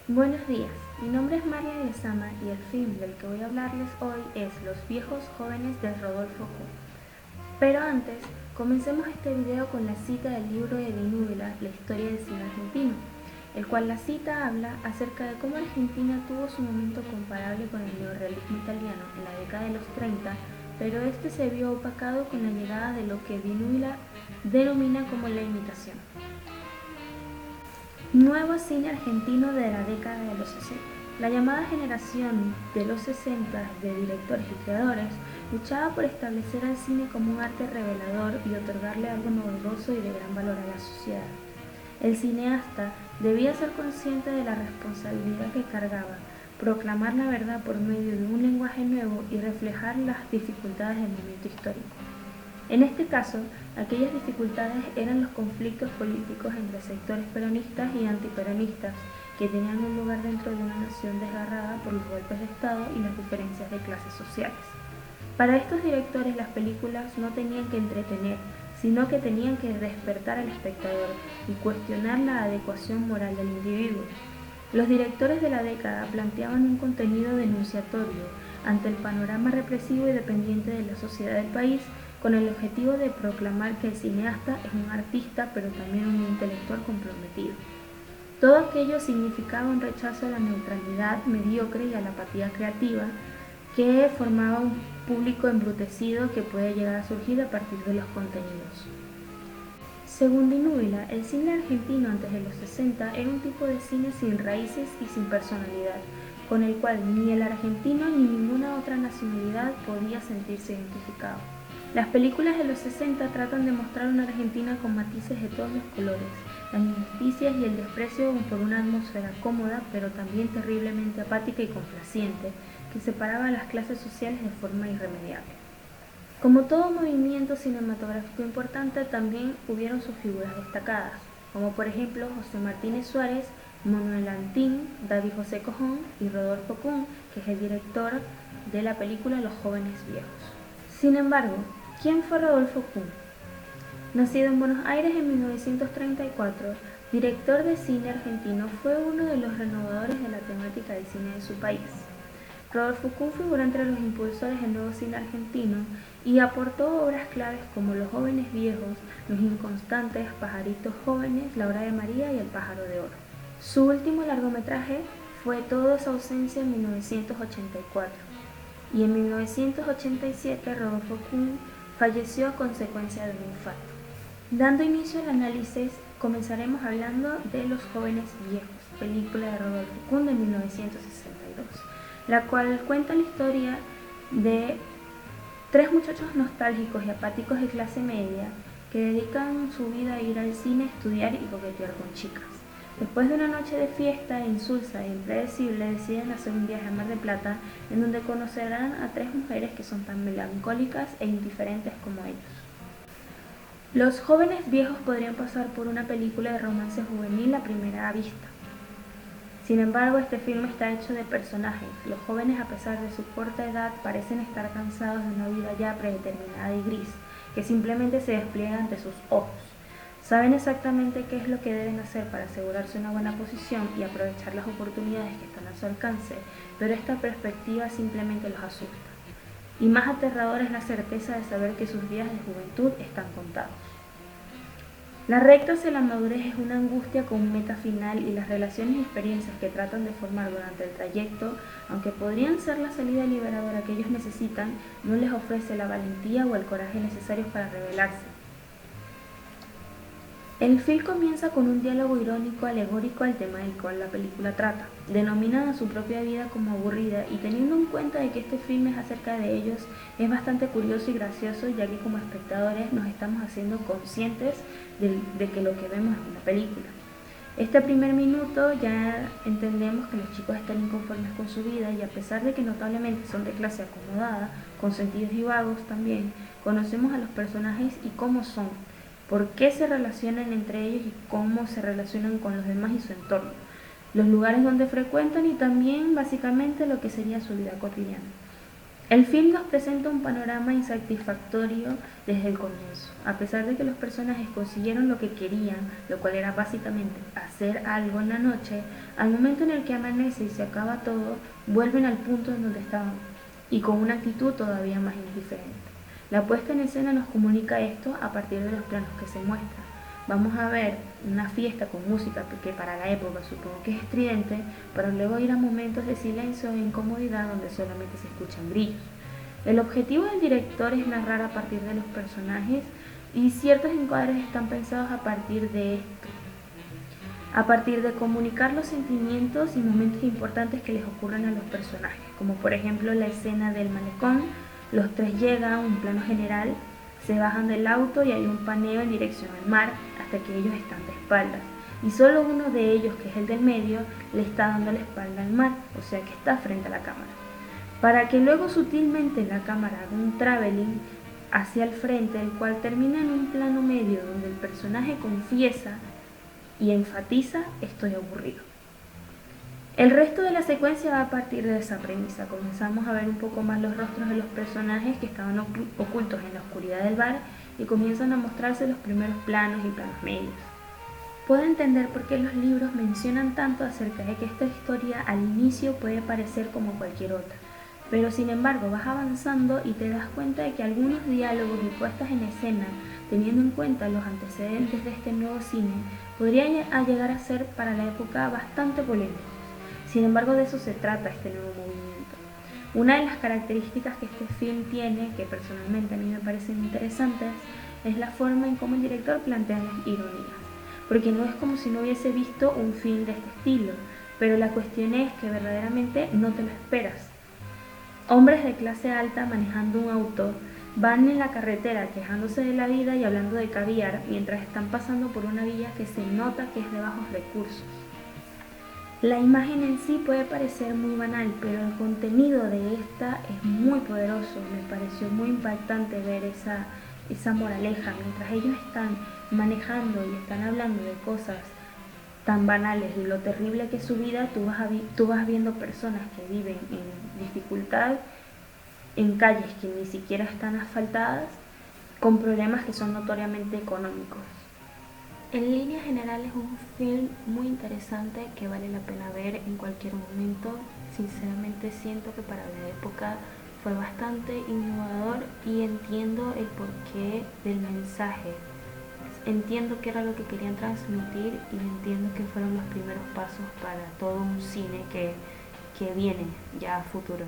Buenos días, mi nombre es María Lezama y el film del que voy a hablarles hoy es Los viejos jóvenes de Rodolfo Kuhn. Pero antes, comencemos este video con la cita del libro de Dinúbila, La historia del cine argentino, el cual la cita habla acerca de cómo Argentina tuvo su momento comparable con el neorrealismo italiano en la década de los 30, pero este se vio opacado con la llegada de lo que Dinúbila denomina como la imitación. Nuevo cine argentino de la década de los 60. La llamada generación de los 60 de directores y creadores luchaba por establecer al cine como un arte revelador y otorgarle algo novedoso y de gran valor a la sociedad. El cineasta debía ser consciente de la responsabilidad que cargaba, proclamar la verdad por medio de un lenguaje nuevo y reflejar las dificultades del momento histórico. En este caso, aquellas dificultades eran los conflictos políticos entre sectores peronistas y antiperonistas, que tenían un lugar dentro de una nación desgarrada por los golpes de Estado y las diferencias de clases sociales. Para estos directores las películas no tenían que entretener, sino que tenían que despertar al espectador y cuestionar la adecuación moral del individuo. Los directores de la década planteaban un contenido denunciatorio ante el panorama represivo y dependiente de la sociedad del país, con el objetivo de proclamar que el cineasta es un artista pero también un intelectual comprometido. Todo aquello significaba un rechazo a la neutralidad mediocre y a la apatía creativa que formaba un público embrutecido que puede llegar a surgir a partir de los contenidos. Según Dinúbila, el cine argentino antes de los 60 era un tipo de cine sin raíces y sin personalidad, con el cual ni el argentino ni ninguna otra nacionalidad podía sentirse identificado. Las películas de los 60 tratan de mostrar una Argentina con matices de todos los colores, las injusticias y el desprecio por una atmósfera cómoda pero también terriblemente apática y complaciente, que separaba a las clases sociales de forma irremediable. Como todo movimiento cinematográfico importante, también hubieron sus figuras destacadas, como por ejemplo José Martínez Suárez, Manuel Antín, David José Cojón y Rodolfo Kuhn, que es el director de la película Los jóvenes viejos. Sin embargo, ¿quién fue Rodolfo Kuhn? Nacido en Buenos Aires en 1934, director de cine argentino, fue uno de los renovadores de la temática del cine de su país. Rodolfo Kuhn figuró entre los impulsores del nuevo cine argentino y aportó obras claves como Los jóvenes viejos, Los inconstantes, Pajaritos jóvenes, La hora de María y El pájaro de oro. Su último largometraje fue Todo es ausencia en 1984. Y en 1987 Rodolfo Kuhn falleció a consecuencia de un infarto. Dando inicio al análisis, comenzaremos hablando de Los jóvenes viejos, película de Rodolfo Kuhn de 1962, la cual cuenta la historia de tres muchachos nostálgicos y apáticos de clase media que dedican su vida a ir al cine, estudiar y coquetear con chicas. Después de una noche de fiesta insulsa e impredecible, deciden hacer un viaje a Mar del Plata, en donde conocerán a tres mujeres que son tan melancólicas e indiferentes como ellos. Los jóvenes viejos podrían pasar por una película de romance juvenil a primera vista. Sin embargo, este film está hecho de personajes. Los jóvenes, a pesar de su corta edad, parecen estar cansados de una vida ya predeterminada y gris, que simplemente se despliega ante sus ojos. Saben exactamente qué es lo que deben hacer para asegurarse una buena posición y aprovechar las oportunidades que están a su alcance, pero esta perspectiva simplemente los asusta. Y más aterradora es la certeza de saber que sus días de juventud están contados. La recta hacia la madurez es una angustia con meta final, y las relaciones y experiencias que tratan de formar durante el trayecto, aunque podrían ser la salida liberadora que ellos necesitan, no les ofrece la valentía o el coraje necesarios para rebelarse. El film comienza con un diálogo irónico alegórico al tema del cual la película trata. Denominan a su propia vida como aburrida, y teniendo en cuenta de que este film es acerca de ellos, es bastante curioso y gracioso, ya que como espectadores nos estamos haciendo conscientes de que lo que vemos es una película. Este primer minuto ya entendemos que los chicos están inconformes con su vida, y a pesar de que notablemente son de clase acomodada, consentidos y vagos también, conocemos a los personajes y cómo son, por qué se relacionan entre ellos y cómo se relacionan con los demás y su entorno, los lugares donde frecuentan y también básicamente lo que sería su vida cotidiana. El film nos presenta un panorama insatisfactorio desde el comienzo. A pesar de que los personajes consiguieron lo que querían, lo cual era básicamente hacer algo en la noche, al momento en el que amanece y se acaba todo, vuelven al punto en donde estaban, y con una actitud todavía más indiferente. La puesta en escena nos comunica esto a partir de los planos que se muestran. Vamos a ver una fiesta con música que para la época supongo que es estridente, para luego ir a momentos de silencio e incomodidad donde solamente se escuchan brillos. El objetivo del director es narrar a partir de los personajes y ciertos encuadres están pensados a partir de esto, a partir de comunicar los sentimientos y momentos importantes que les ocurren a los personajes, como por ejemplo la escena del malecón. Los tres llegan a un plano general, se bajan del auto y hay un paneo en dirección al mar hasta que ellos están de espaldas. Y solo uno de ellos, que es el del medio, le está dando la espalda al mar, o sea que está frente a la cámara. Para que luego sutilmente la cámara haga un traveling hacia el frente, el cual termina en un plano medio donde el personaje confiesa y enfatiza: estoy aburrido. El resto de la secuencia va a partir de esa premisa. Comenzamos a ver un poco más los rostros de los personajes que estaban ocultos en la oscuridad del bar y comienzan a mostrarse los primeros planos y planos medios. Puedo entender por qué los libros mencionan tanto acerca de que esta historia al inicio puede parecer como cualquier otra, pero sin embargo vas avanzando y te das cuenta de que algunos diálogos y puestas en escena, teniendo en cuenta los antecedentes de este nuevo cine, podrían llegar a ser para la época bastante polémicos. Sin embargo, de eso se trata este nuevo movimiento. Una de las características que este film tiene, que personalmente a mí me parecen interesantes, es la forma en cómo el director plantea las ironías. Porque no es como si no hubiese visto un film de este estilo, pero la cuestión es que verdaderamente no te lo esperas. Hombres de clase alta manejando un auto van en la carretera quejándose de la vida y hablando de caviar mientras están pasando por una villa que se nota que es de bajos recursos. La imagen en sí puede parecer muy banal, pero el contenido de esta es muy poderoso. Me pareció muy impactante ver esa moraleja. Mientras ellos están manejando y están hablando de cosas tan banales y lo terrible que es su vida, tú vas viendo personas que viven en dificultad, en calles que ni siquiera están asfaltadas, con problemas que son notoriamente económicos. En línea general es un film muy interesante que vale la pena ver en cualquier momento. Sinceramente siento que para la época fue bastante innovador y entiendo el porqué del mensaje. Entiendo qué era lo que querían transmitir y entiendo que fueron los primeros pasos para todo un cine que viene ya a futuro.